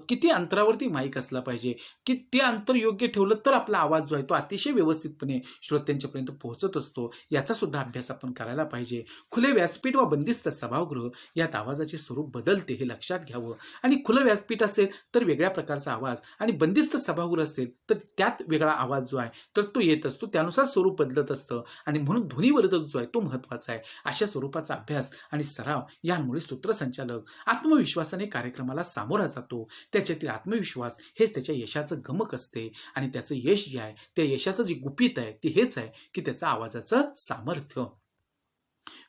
Speaker 1: किती अंतरावरती माईक असला पाहिजे, की ते अंतर योग्य ठेवलं तर आपला आवाज जो आहे तो अतिशय व्यवस्थितपणे श्रोत्यांच्यापर्यंत पोहोचत असतो. याचा सुद्धा अभ्यास आपण करायला पाहिजे. खुले व्यासपीठ व बंदिस्त सभागृह यात आवाजाचे स्वरूप बदलते हे लक्षात घ्यावं आणि खुलं व्यासपीठ असेल तर वेगळ्या प्रकारचा आवाज आणि बंदिस्त सभागृह असेल तर त्यात वेगळा आवाज जो आहे तर तो येत असतो, त्यानुसार स्वरूप बदलत असतं आणि म्हणून ध्वनिवर्धक जो आहे तो महत्त्वाचा आहे. अशा स्वरूपाचा अभ्यास आणि सराव यामुळे सूत्रसंचालक आत्मविश्वासाने कार्यक्रमाला सामोरा जातो. त्याच्यातील आत्मविश्वास हेच त्याच्या यशाचं गमक असते आणि त्याचं यश जे आहे त्या यशाचं जे गुपित आहे ते हेच आहे की त्याचं आवाजाचं सामर्थ्य.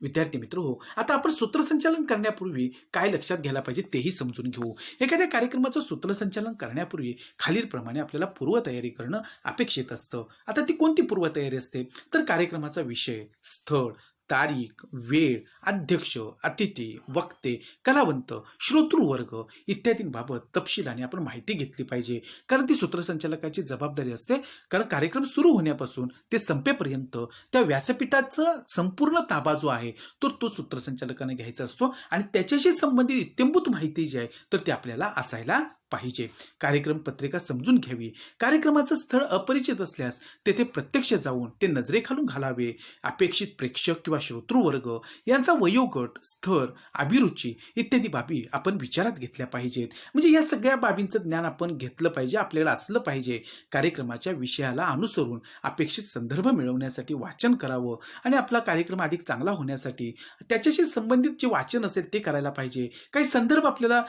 Speaker 1: विद्यार्थी मित्र हो, आता आपण सूत्रसंचालन करण्यापूर्वी काय लक्षात घ्यायला पाहिजे तेही समजून घेऊ. एखाद्या कार्यक्रमाचं सूत्रसंचालन करण्यापूर्वी खालीलप्रमाणे आपल्याला पूर्वतयारी करणं अपेक्षित असतं. आता ती कोणती पूर्वतयारी असते? तर कार्यक्रमाचा विषय, स्थळ, तारीख, वेळ, अध्यक्ष, अतिथी, वक्ते, कलावंत, श्रोतृवर्ग इत्यादींबाबत तपशिलाने आपण माहिती घेतली पाहिजे. कारण ती सूत्रसंचालकाची जबाबदारी असते. कारण कार्यक्रम सुरू होण्यापासून ते संपेपर्यंत त्या व्यासपीठाचा संपूर्ण ताबा जो आहे तो सूत्रसंचालकाने घ्यायचा असतो आणि त्याच्याशी संबंधित इत्यंभूत माहिती जी आहे तर ती आपल्याला असायला पाहिजे. कार्यक्रम पत्रिका समजून घ्यावी. कार्यक्रमाचं स्थळ अपरिचित असल्यास तेथे प्रत्यक्ष जाऊन ते नजरेखालून घालावे. अपेक्षित प्रेक्षक किंवा श्रोतृवर्ग यांचा वयोगट, स्थळ, अभिरुची इत्यादी बाबी आपण विचारात घेतल्या पाहिजेत. म्हणजे या सगळ्या बाबींचं ज्ञान आपण घेतलं पाहिजे, आपल्याला असलं पाहिजे. कार्यक्रमाच्या विषयाला अनुसरून अपेक्षित संदर्भ मिळवण्यासाठी वाचन करावं आणि आपला कार्यक्रम अधिक चांगला होण्यासाठी त्याच्याशी संबंधित जे वाचन असेल ते करायला पाहिजे. काही संदर्भ आपल्याला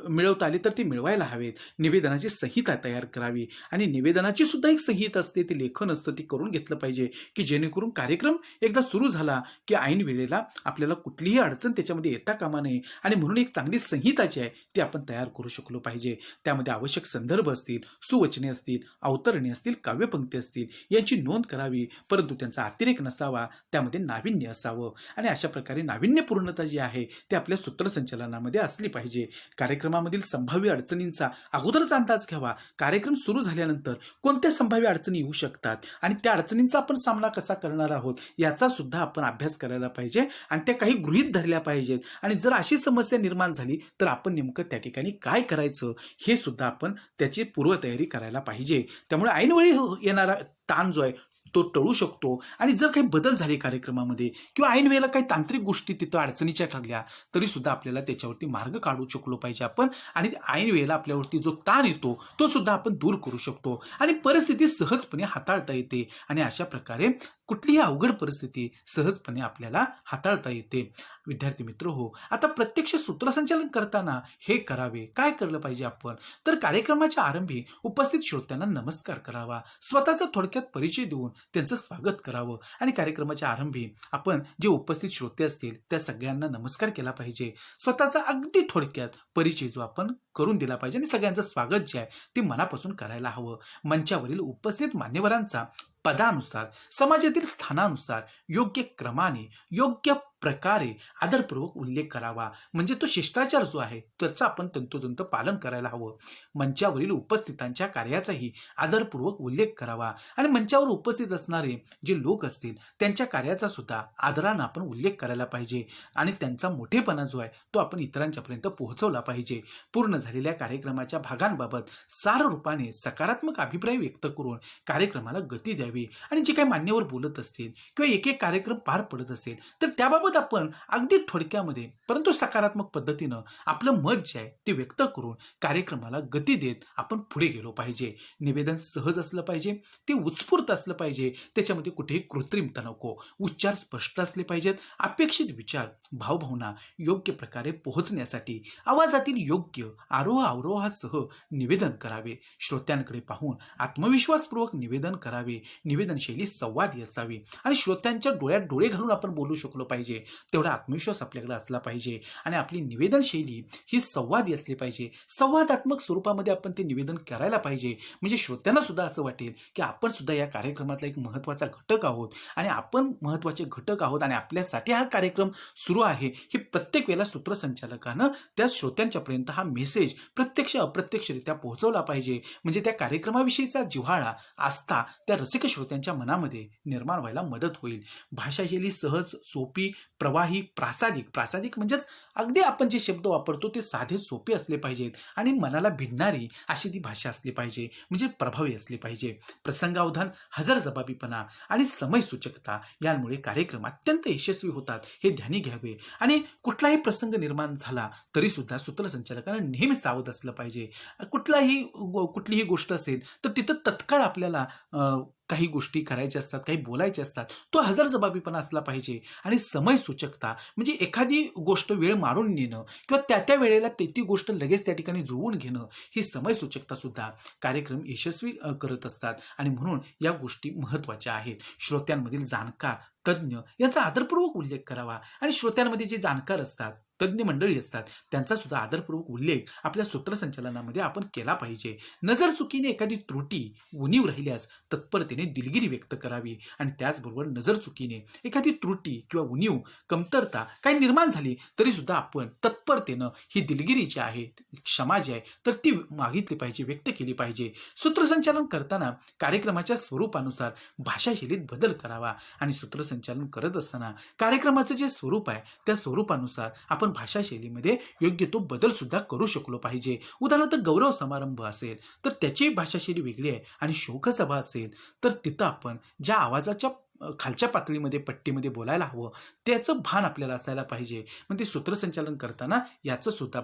Speaker 1: मिळवता आले तर ते मिळवायला हवेत. निवेदनाची संहिता तयार करावी आणि निवेदनाची सुद्धा एक संहिता असते, ते लेखन असतं, ती करून घेतलं पाहिजे की जेणेकरून कार्यक्रम एकदा सुरू झाला की ऐन वेळेला आपल्याला कुठलीही अडचण त्याच्यामध्ये येता कामा नये आणि म्हणून एक चांगली संहिता जी आहे ती आपण तयार करू शकलो पाहिजे. त्यामध्ये आवश्यक संदर्भ असतील, सुवचने असतील, अवतरणे असतील, काव्यपंक्ती असतील यांची नोंद करावी, परंतु त्यांचा अतिरेक नसावा, त्यामध्ये नाविन्य असावं आणि अशा प्रकारे नाविन्यपूर्णता जी आहे ती आपल्या सूत्रसंचालनामध्ये असली पाहिजे. कार्यक्रमामधील संभाव्य अडचणींचा अगोदरच अंदाज घ्यावा. कार्यक्रम सुरू झाल्यानंतर कोणत्या संभाव्य अडचणी येऊ शकतात आणि त्या अडचणींचा आपण सामना कसा करणार आहोत याचा सुद्धा आपण अभ्यास करायला पाहिजे आणि त्या काही गृहीत धरल्या पाहिजेत. आणि जर अशी समस्या निर्माण झाली तर आपण नेमकं त्या ठिकाणी काय करायचं हे सुद्धा आपण त्याची पूर्वतयारी करायला पाहिजे. त्यामुळे ऐनवेळी येणारा ताण जो आहे तो टळू शकतो आणि जर काही बदल झाले कार्यक्रमामध्ये किंवा ऐन वेळेला काही तांत्रिक गोष्टी तिथं अडचणीच्या ठरल्या तरी सुद्धा आपल्याला त्याच्यावरती मार्ग काढू शकलो पाहिजे आपण आणि ऐन वेळेला आपल्यावरती जो ताण येतो तो सुद्धा आपण दूर करू शकतो आणि परिस्थिती सहजपणे हाताळता येते आणि अशा प्रकारे कुठलीही अवघड परिस्थिती सहजपणे आपल्याला हाताळता येते. विद्यार्थी मित्र हो, आता प्रत्यक्ष सूत्रसंचालन करताना हे करावे. काय केलं पाहिजे आपण? तर कार्यक्रमाच्या आरंभी उपस्थित श्रोत्यांना नमस्कार करावा, स्वतःचा थोडक्यात परिचय देऊन त्यांचं स्वागत करावं आणि कार्यक्रमाच्या आरंभी आपण जे उपस्थित श्रोते असतील त्या सगळ्यांना नमस्कार केला पाहिजे. स्वतःचा अगदी थोडक्यात परिचय जो आपण करून दिला पाहिजे आणि सगळ्यांचं स्वागत जे आहे ते मनापासून करायला हवं. मंचावरील उपस्थित मान्यवरांचा पदानुसार, समाजातील स्थानानुसार योग्य क्रमाने, योग्य प्रकारे आदरपूर्वक उल्लेख करावा. म्हणजे तो शिष्टाचार जो आहे त्याचं आपण तंतोतंत पालन करायला हवं. मंचावरील उपस्थितांच्या कार्याचाही आदरपूर्वक उल्लेख करावा आणि मंचावर उपस्थित असणारे जे लोक असतील त्यांच्या कार्याचा सुद्धा आदरानं आपण उल्लेख करायला पाहिजे आणि त्यांचा मोठेपणा जो आहे तो आपण इतरांच्यापर्यंत पोहोचवला पाहिजे. पूर्ण झालेल्या कार्यक्रमाच्या भागांबाबत सार रूपाने सकारात्मक अभिप्राय व्यक्त करून कार्यक्रमाला गती द्यावी आणि जे काही मान्यवर बोलत असतील किंवा एक एक कार्यक्रम पार पडत असेल तर त्याबाबत आपण अगदी थोडक्यामध्ये परंतु सकारात्मक पद्धतीनं आपलं मत जे आहे ते व्यक्त करून कार्यक्रमाला गती देत आपण पुढे गेलो पाहिजे. निवेदन सहज असलं पाहिजे, ते उत्स्फूर्त असलं पाहिजे, त्याच्यामध्ये कुठेही कृत्रिमता नको, उच्चार स्पष्ट असले पाहिजेत, अपेक्षित विचार, भावभावना योग्य प्रकारे पोहोचण्यासाठी आवाजातील योग्य आरोह अवरोहासह निवेदन करावे. श्रोत्यांकडे पाहून आत्मविश्वासपूर्वक निवेदन करावे. निवेदन शैली संवादी असावी आणि श्रोत्यांच्या डोळ्यात डोळे घालून आपण बोलू शकलो पाहिजे. तेवढा आत्मविश्वास आपल्याकडे असला पाहिजे आणि आपली निवेदन शैली ही संवादी असली पाहिजे. संवादात्मक स्वरूपामध्ये आपण ते निवेदन करायला पाहिजे. म्हणजे श्रोत्यांना सुद्धा असं वाटेल की आपण सुद्धा या कार्यक्रमातला एक महत्त्वाचा घटक आहोत आणि आपण महत्त्वाचे घटक आहोत आणि आपल्यासाठी हा कार्यक्रम सुरू आहे हे प्रत्येक वेळेला सूत्रसंचालकानं त्या श्रोत्यांच्यापर्यंत हा मेसेज प्रत्यक्ष अप्रत्यक्षरित्या पोहोचवला पाहिजे. म्हणजे त्या कार्यक्रमाविषयीचा जिव्हाळा, आस्था त्या रसिक श्रोत्यांच्या मनामध्ये निर्माण व्हायला मदत होईल. भाषाशैली सहज, सोपी, प्रवाही, प्रासादिक म्हणजेच अगदी आपण जे शब्द वापरतो ते साधे सोपे असले पाहिजेत आणि मनाला भिडणारी अशी ती भाषा असली पाहिजे. म्हणजे प्रभावी असली पाहिजे. प्रसंगावधान, हजरजबाबीपणा आणि समयसूचकता यामुळे कार्यक्रम अत्यंत यशस्वी होतात हे ध्यानी घ्यावे. आणि कुठलाही प्रसंग निर्माण झाला तरी सुद्धा सूत्रसंचालकानं नेहमी सावध असलं पाहिजे. कुठलीही गोष्ट असेल तर तिथं तत्काळ आपल्याला काही गोष्टी करायच्या असतात, काही बोलायच्या असतात, तो हजरजबाबीपणा असला पाहिजे. आणि समयसूचकता म्हणजे एखादी गोष्ट वेळ मारून नेणं किंवा त्या वेळेला ती गोष्ट लगेच त्या ठिकाणी जुळवून घेणं, ही समयसूचकता सुद्धा कार्यक्रम यशस्वी करत असतात. आणि म्हणून या गोष्टी महत्त्वाच्या आहेत. श्रोत्यांमधील जाणकार, तज्ज्ञ यांचा आदरपूर्वक उल्लेख करावा. आणि श्रोत्यांमध्ये जे जाणकार असतात, तज्ज्ञ मंडळी असतात, त्यांचा सुद्धा आदरपूर्वक उल्लेख आपल्या सूत्रसंचालनामध्ये आपण केला पाहिजे. नजर चुकीने एखादी त्रुटी, उणीव राहिल्यास तत्परतेने दिलगिरी व्यक्त करावी. आणि त्याचबरोबर नजर चुकीने एखादी त्रुटी किंवा उणीव, कमतरता काही निर्माण झाली तरी सुद्धा आपण तत्परतेनं ही दिलगिरी जी आहे, क्षमा जी आहे, तर ती मागितली पाहिजे, व्यक्त केली पाहिजे. सूत्रसंचालन करताना कार्यक्रमाच्या स्वरूपानुसार भाषाशैलीत बदल करावा. आणि सूत्रसंचालन करत असताना कार्यक्रमाचं जे स्वरूप आहे त्या स्वरूपानुसार आपण भाषाशैलीमध्ये योग्य तो बदल सुद्धा करू शकलो पाहिजे. उदाहरणार्थ गौरव समारंभ असेल तर त्याची भाषाशैली वेगळी आहे. आणि शोकसभा असेल तर तिथं आपण ज्या आवाजाच्या खालच्या पातळीमध्ये, पट्टीमध्ये बोलायला हवं त्याचं भान आपल्याला असायला पाहिजे. मग ते सूत्रसंचालन करताना याचं सुद्धा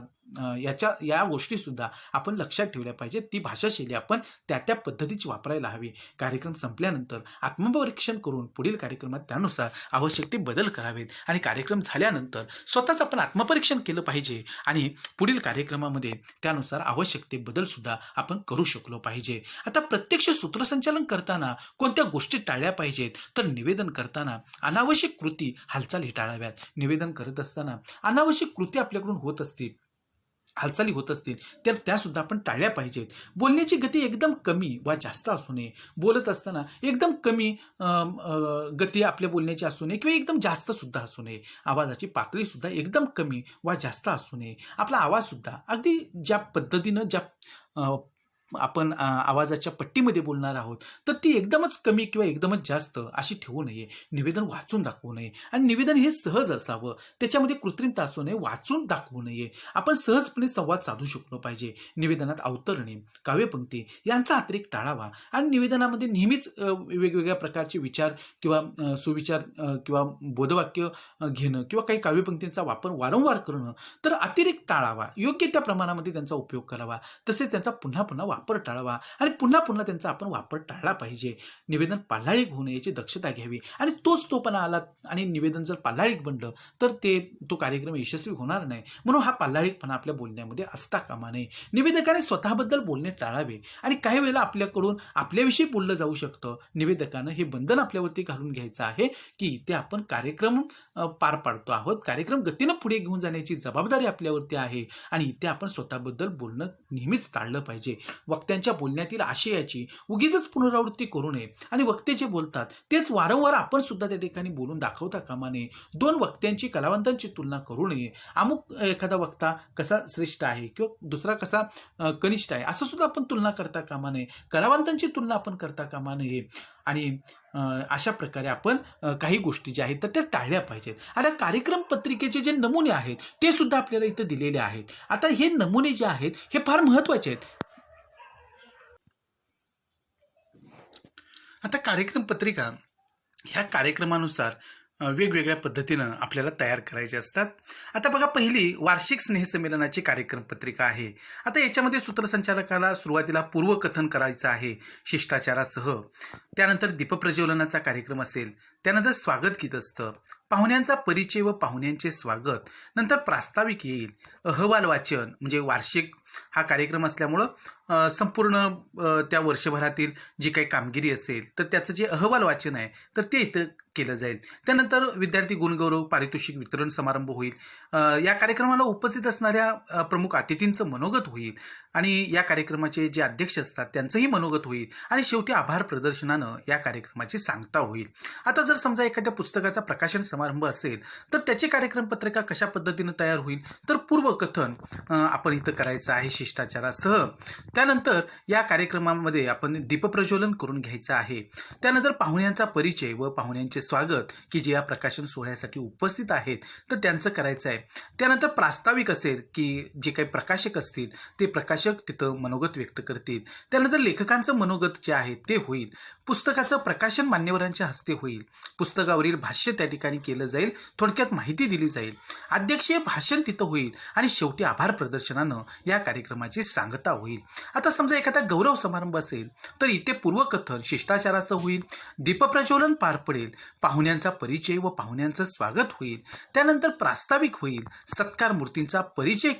Speaker 1: या गोष्टीसुद्धा आपण लक्षात ठेवल्या पाहिजेत. ती भाषाशैली आपण त्या पद्धतीची वापरायला हवी. कार्यक्रम संपल्यानंतर आत्मपरीक्षण करून पुढील कार्यक्रमात त्यानुसार आवश्यक ते बदल करावेत. आणि कार्यक्रम झाल्यानंतर स्वतःच आपण आत्मपरीक्षण केलं पाहिजे आणि पुढील कार्यक्रमामध्ये त्यानुसार आवश्यक ते बदलसुद्धा आपण करू शकलो पाहिजे. आता प्रत्यक्ष सूत्रसंचालन करताना कोणत्या गोष्टी टाळल्या पाहिजेत तर निवेदन करताना अनावश्यक कृती, हालचाली टाळाव्यात. निवेदन करत असताना अनावश्यक कृती आपल्याकडून होत असतील, हालचाली होत असतील तर त्यासुद्धा आपण टाळल्या पाहिजेत. बोलण्याची गती एकदम कमी वा जास्त असू नये. बोलत असताना एकदम कमी गती आपल्या बोलण्याची असू नये किंवा एकदम जास्त सुद्धा असू नये. आवाजाची पातळी सुद्धा एकदम कमी वा जास्त असू नये. आपला आवाज सुद्धा अगदी ज्या पद्धतीनं आपण आवाजाच्या पट्टीमध्ये बोलणार आहोत तर ती एकदमच कमी किंवा एकदमच जास्त अशी ठेवू नये. निवेदन वाचून दाखवू नये. आणि निवेदन हे सहज असावं, त्याच्यामध्ये कृत्रिमता असू नये, वाचून दाखवू नये. आपण सहजपणे संवाद साधू शकलो पाहिजे. निवेदनात अवतरणे, काव्यपंक्ती यांचा अतिरेक टाळावा. आणि निवेदनामध्ये नेहमीच वेगवेगळ्या प्रकारचे विचार किंवा सुविचार किंवा बोधवाक्य घेणं किंवा काही काव्यपंक्तींचा वापर वारंवार करणं तर अतिरेक टाळावा. योग्य त्या प्रमाणामध्ये त्यांचा उपयोग करावा. तसेच त्यांचा पुन्हा पुन्हा वापर टाळावा आणि पुन्हा पुन्हा त्यांचा आपण वापर टाळला पाहिजे. निवेदन पाल्हाळिक होऊ नये याची दक्षता घ्यावी. आणि तोपणा आला आणि निवेदन जर पाल्हाळिक बनलं तर तो कार्यक्रम यशस्वी होणार नाही. म्हणून हा पाल्हाळिकपणा आपल्या बोलण्यामध्ये असता कामा नये. निवेदकाने स्वतःबद्दल बोलणे टाळावे. आणि काही वेळेला आपल्याकडून आपल्याविषयी बोललं जाऊ शकतं. निवेदकानं हे बंधन आपल्यावरती घालून घ्यायचं आहे की इथे आपण कार्यक्रम पार पाडतो आहोत, कार्यक्रम गतीनं पुढे घेऊन जाण्याची जबाबदारी आपल्यावरती आहे. आणि इथे आपण स्वतःबद्दल बोलणं नेहमीच टाळलं पाहिजे. वक्त्यांच्या बोलण्यातील आशयाची उगीच पुनरावृत्ती करू नये. आणि वक्ते जे बोलतात तेच वारंवार आपण सुद्धा त्या ठिकाणी बोलून दाखवता कामा नये. दोन वक्त्यांची, कलावंतांची तुलना करू नये. अमुक एखादा वक्ता कसा श्रेष्ठ आहे किंवा दुसरा कसा कनिष्ठ आहे असं सुद्धा आपण तुलना करता कामा नये. कलावंतांची तुलना आपण करता कामा नये. आणि अशा प्रकारे आपण काही गोष्टी ज्या आहेत तर त्या टाळल्या पाहिजेत. आता कार्यक्रम पत्रिकेचे जे नमुने आहेत ते सुद्धा आपल्याला इथं दिलेले आहेत. आता हे नमुने जे आहेत हे फार महत्त्वाचे आहेत. आता कार्यक्रम पत्रिका ह्या कार्यक्रमानुसार वेगवेगळ्या पद्धतीनं आपल्याला तयार करायचे असतात. आता बघा, पहिली वार्षिक स्नेहसंमेलनाची कार्यक्रम पत्रिका आहे. आता याच्यामध्ये सूत्रसंचालकाला सुरुवातीला पूर्वकथन करायचं आहे शिष्टाचारासह. त्यानंतर दीपप्रज्वलनाचा कार्यक्रम असेल, त्यानंतर स्वागत गीत असतं, पाहुण्यांचा परिचय व पाहुण्यांचे स्वागत, नंतर प्रास्ताविक येईल, अहवाल वाचन म्हणजे वार्षिक हा कार्यक्रम असल्यामुळं संपूर्ण त्या वर्षभरातील जी काही कामगिरी असेल तर त्याचं जे अहवाल वाचन आहे तर ते इथं केलं जाईल. त्यानंतर विद्यार्थी गुणगौरव पारितोषिक वितरण समारंभ होईल. या कार्यक्रमाला उपस्थित असणाऱ्या प्रमुख अतिथींचं मनोगत होईल आणि या कार्यक्रमाचे जे अध्यक्ष असतात त्यांचंही मनोगत होईल. आणि शेवटी आभार प्रदर्शनानं या कार्यक्रमाची सांगता होईल. आता जर समजा एखाद्या पुस्तकाचा प्रकाशन समारंभ असेल तर त्याची कार्यक्रम पत्रिका कशा पद्धतीनं तयार होईल तर पूर्वकथन आपण इथं करायचं आहे शिष्टाचारासह. त्यानंतर या कार्यक्रमामध्ये आपण दीपप्रज्वलन करून घ्यायचं आहे. त्यानंतर पाहुण्यांचा परिचय व पाहुण्यांचे स्वागत की जे या प्रकाशन सोहळ्यासाठी उपस्थित आहेत तर त्यांचं करायचं आहे. त्यानंतर प्रास्ताविक असेल की जे काही प्रकाशक असतील ते प्रकाशक तिथं मनोगत व्यक्त करतील. त्यानंतर लेखकांचं मनोगत जे आहे ते होईल. पुस्तकाचं प्रकाशन मान्यवरांच्या हस्ते होईल. पुस्तकावरील भाष्य त्या ठिकाणी केलं जाईल, थोडक्यात माहिती दिली जाईल. अध्यक्षीय भाषण तिथं होईल आणि शेवटी आभार प्रदर्शनानं या कार्यक्रमाची सांगता होईल. आता समजा एखादा गौरव समारंभ असेल तर इथे पूर्वकथन शिष्टाचाराचं होईल, दीपप्रज्वलन पार पडेल, पाहुण्यांचा परिचय व पाहुण्यांचं स्वागत होईल, त्यानंतर प्रास्ताविक होईल, सत्कार मूर्तींचा परिचय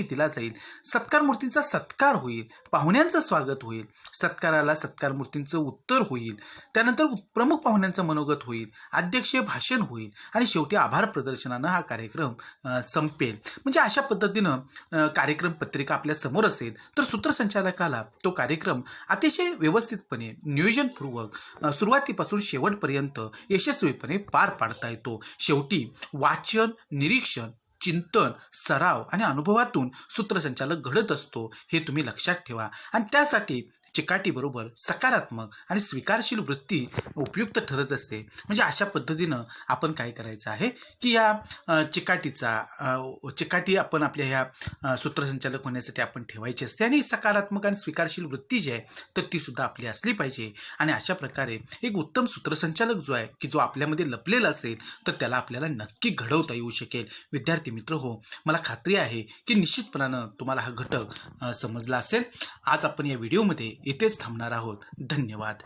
Speaker 1: दिला जाईल, सत्कार मूर्तींचा सत्कार होईल, पाहुण्यांचं स्वागत होईल, सत्काराला सत्कार मूर्तींचं उत्तर होईल, त्यानंतर प्रमुख पाहुण्यांचं मनोगत होईल, अध्यक्षीय भाषण होईल आणि शेवटी आभार प्रदर्शनानं हा कार्यक्रम संपेल. म्हणजे अशा पद्धतीनं कार्यक्रम पत्रिका आपल्या समोर असेल तर सूत्रसंचालकाला तो कार्यक्रम अतिशय व्यवस्थितपणे नियोजनपूर्वक सुरुवातीपासून शेवटपर्यंत यशस्वीपणे पार पाडता येतो. शेवटी वाचन, निरीक्षण, चिंतन, सराव आणि अनुभवातून सूत्रसंचालक घडत असतो हे तुम्ही लक्षात ठेवा. आणि त्यासाठी चिकाटीबरोबर सकारात्मक आणि स्वीकारशील वृत्ती उपयुक्त ठरत असते. म्हणजे अशा पद्धतीनं आपण काय करायचं आहे की या चिकाटी आपण आपल्या ह्या सूत्रसंचालक होण्यासाठी आपण ठेवायची असते आणि सकारात्मक आणि स्वीकारशील वृत्ती जी आहे तर ती सुद्धा आपली असली पाहिजे. आणि अशा प्रकारे एक उत्तम सूत्रसंचालक जो आहे की जो आपल्यामध्ये लपलेला असेल तर त्याला आपल्याला नक्की घडवता येऊ शकेल. विद्यार्थी मित्र हो, मला खात्री आहे की निश्चितपणानं तुम्हाला हा घटक समजला असेल. आज आपण या व्हिडिओमध्ये इथेच थांबणार आहोत. धन्यवाद.